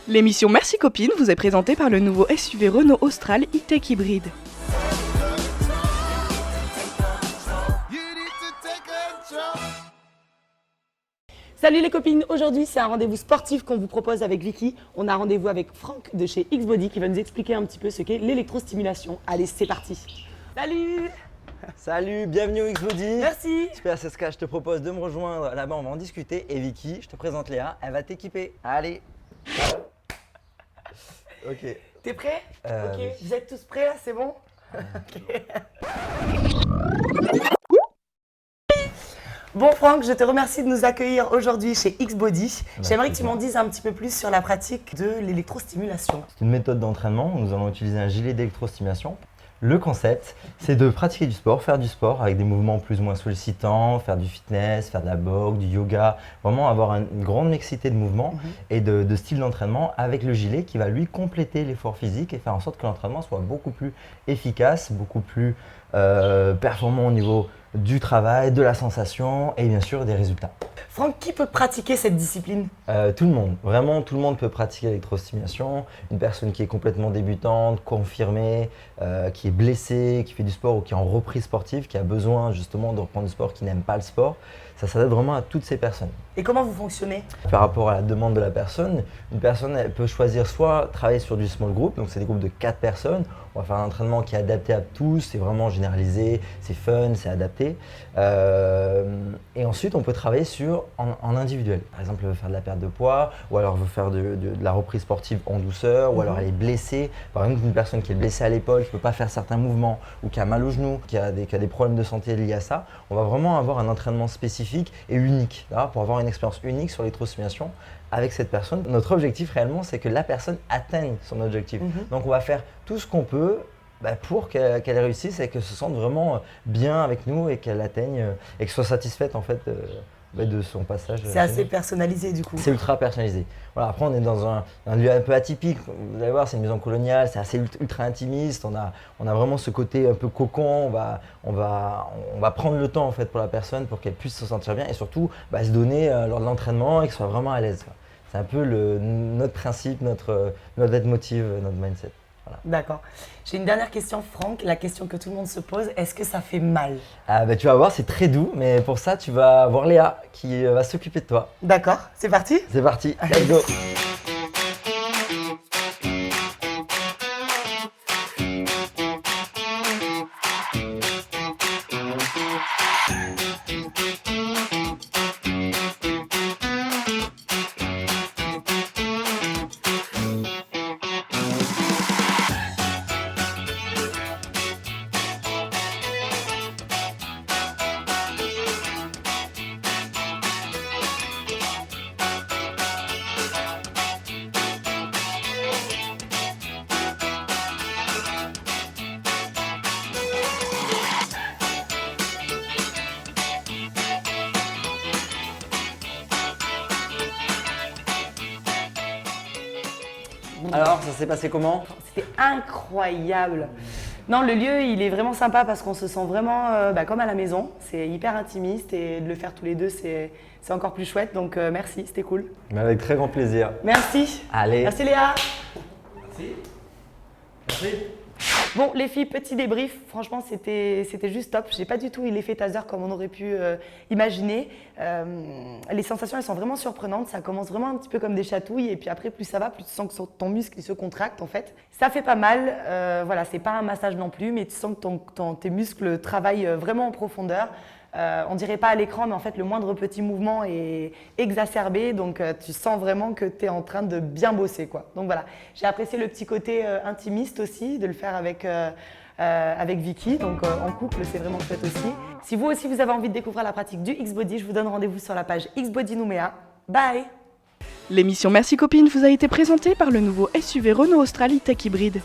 L'émission Merci Copine vous est présentée par le nouveau SUV Renault Austral E-Tech hybride. Salut les copines, aujourd'hui c'est un rendez-vous sportif qu'on vous propose avec Vicky. On a rendez-vous avec Franck de chez X-Body qui va nous expliquer un petit peu ce qu'est l'électrostimulation. Allez, c'est parti. Salut. Salut, bienvenue au X-Body. Merci. Super, c'est ce que je te propose de me rejoindre là-bas, on va en discuter. Et Vicky, je te présente Léa, elle va t'équiper. Allez. Ok. T'es prêt? Ok, oui. vous êtes tous prêts là, c'est bon? Ok. Bon Franck, je te remercie de nous accueillir aujourd'hui chez X-Body. J'aimerais que tu m'en dises un petit peu plus sur la pratique de l'électrostimulation. C'est une méthode d'entraînement où nous allons utiliser un gilet d'électrostimulation. Le concept, c'est de pratiquer du sport, faire du sport avec des mouvements plus ou moins sollicitants, faire du fitness, faire de la boxe, du yoga, vraiment avoir une grande mixité de mouvements et de styles d'entraînement avec le gilet qui va lui compléter l'effort physique et faire en sorte que l'entraînement soit beaucoup plus efficace, beaucoup plus performant au niveau du travail, de la sensation et bien sûr des résultats. Franck, qui peut pratiquer cette discipline? Tout le monde, vraiment tout le monde peut pratiquer l'électrostimulation. Une personne qui est complètement débutante, confirmée, qui est blessée, qui fait du sport ou qui est en reprise sportive, qui a besoin justement de reprendre du sport, qui n'aime pas le sport, ça s'adapte vraiment à toutes ces personnes. Et comment vous fonctionnez? Par rapport à la demande de la personne, une personne elle peut choisir soit travailler sur du small group, donc c'est des groupes de 4 personnes. On va faire un entraînement qui est adapté à tous, c'est vraiment généralisé, c'est fun, c'est adapté. Et ensuite, on peut travailler en individuel. Par exemple, elle veut faire de la perte de poids, ou alors elle veut faire de la reprise sportive en douceur, ou alors elle est blessée. Par exemple, une personne qui est blessée à l'épaule, qui ne peut pas faire certains mouvements, ou qui a mal au genou, qui a des problèmes de santé liés à ça, on va vraiment avoir un entraînement spécifique et unique, là, pour avoir une expérience unique sur l'électrostimulation avec cette personne. Notre objectif réellement, c'est que la personne atteigne son objectif. Donc on va faire tout ce qu'on peut pour qu'elle réussisse et qu'elle se sente vraiment bien avec nous et qu'elle atteigne et qu'elle soit satisfaite en fait de son passage. C'est assez personnalisé du coup. C'est ultra personnalisé. Voilà, après on est dans un lieu un peu atypique, vous allez voir c'est une maison coloniale, c'est assez ultra intimiste, on a vraiment ce côté un peu cocon, on va prendre le temps en fait pour la personne pour qu'elle puisse se sentir bien et surtout se donner lors de l'entraînement et qu'elle soit vraiment à l'aise. C'est un peu notre principe, notre leitmotiv, notre mindset. Voilà. D'accord. J'ai une dernière question, Franck, la question que tout le monde se pose, est-ce que ça fait mal? Tu vas voir, c'est très doux, mais pour ça, tu vas voir Léa qui va s'occuper de toi. D'accord, c'est parti? C'est parti, let's go. Alors, ça s'est passé comment? C'était incroyable. Non, le lieu, il est vraiment sympa parce qu'on se sent vraiment comme à la maison. C'est hyper intimiste et de le faire tous les deux, c'est encore plus chouette. Donc merci, c'était cool. Mais avec très grand plaisir. Merci. Allez. Merci Léa. Merci. Merci. Bon, les filles, petit débrief. Franchement, c'était juste top. J'ai pas du tout eu l'effet taser comme on aurait pu imaginer. Les sensations, elles sont vraiment surprenantes. Ça commence vraiment un petit peu comme des chatouilles. Et puis après, plus ça va, plus tu sens que ton muscle il se contracte en fait. Ça fait pas mal. Voilà, c'est pas un massage non plus, mais tu sens que tes muscles travaillent vraiment en profondeur. On dirait pas à l'écran, mais en fait, le moindre petit mouvement est exacerbé. Donc, tu sens vraiment que tu es en train de bien bosser, quoi. Donc, voilà. J'ai apprécié le petit côté intimiste aussi, de le faire avec Vicky. Donc, en couple, c'est vraiment chouette aussi. Si vous aussi, vous avez envie de découvrir la pratique du X-Body, je vous donne rendez-vous sur la page X-Body Nouméa. Bye! L'émission Merci Copine vous a été présentée par le nouveau SUV Renault Austral E-Tech hybride.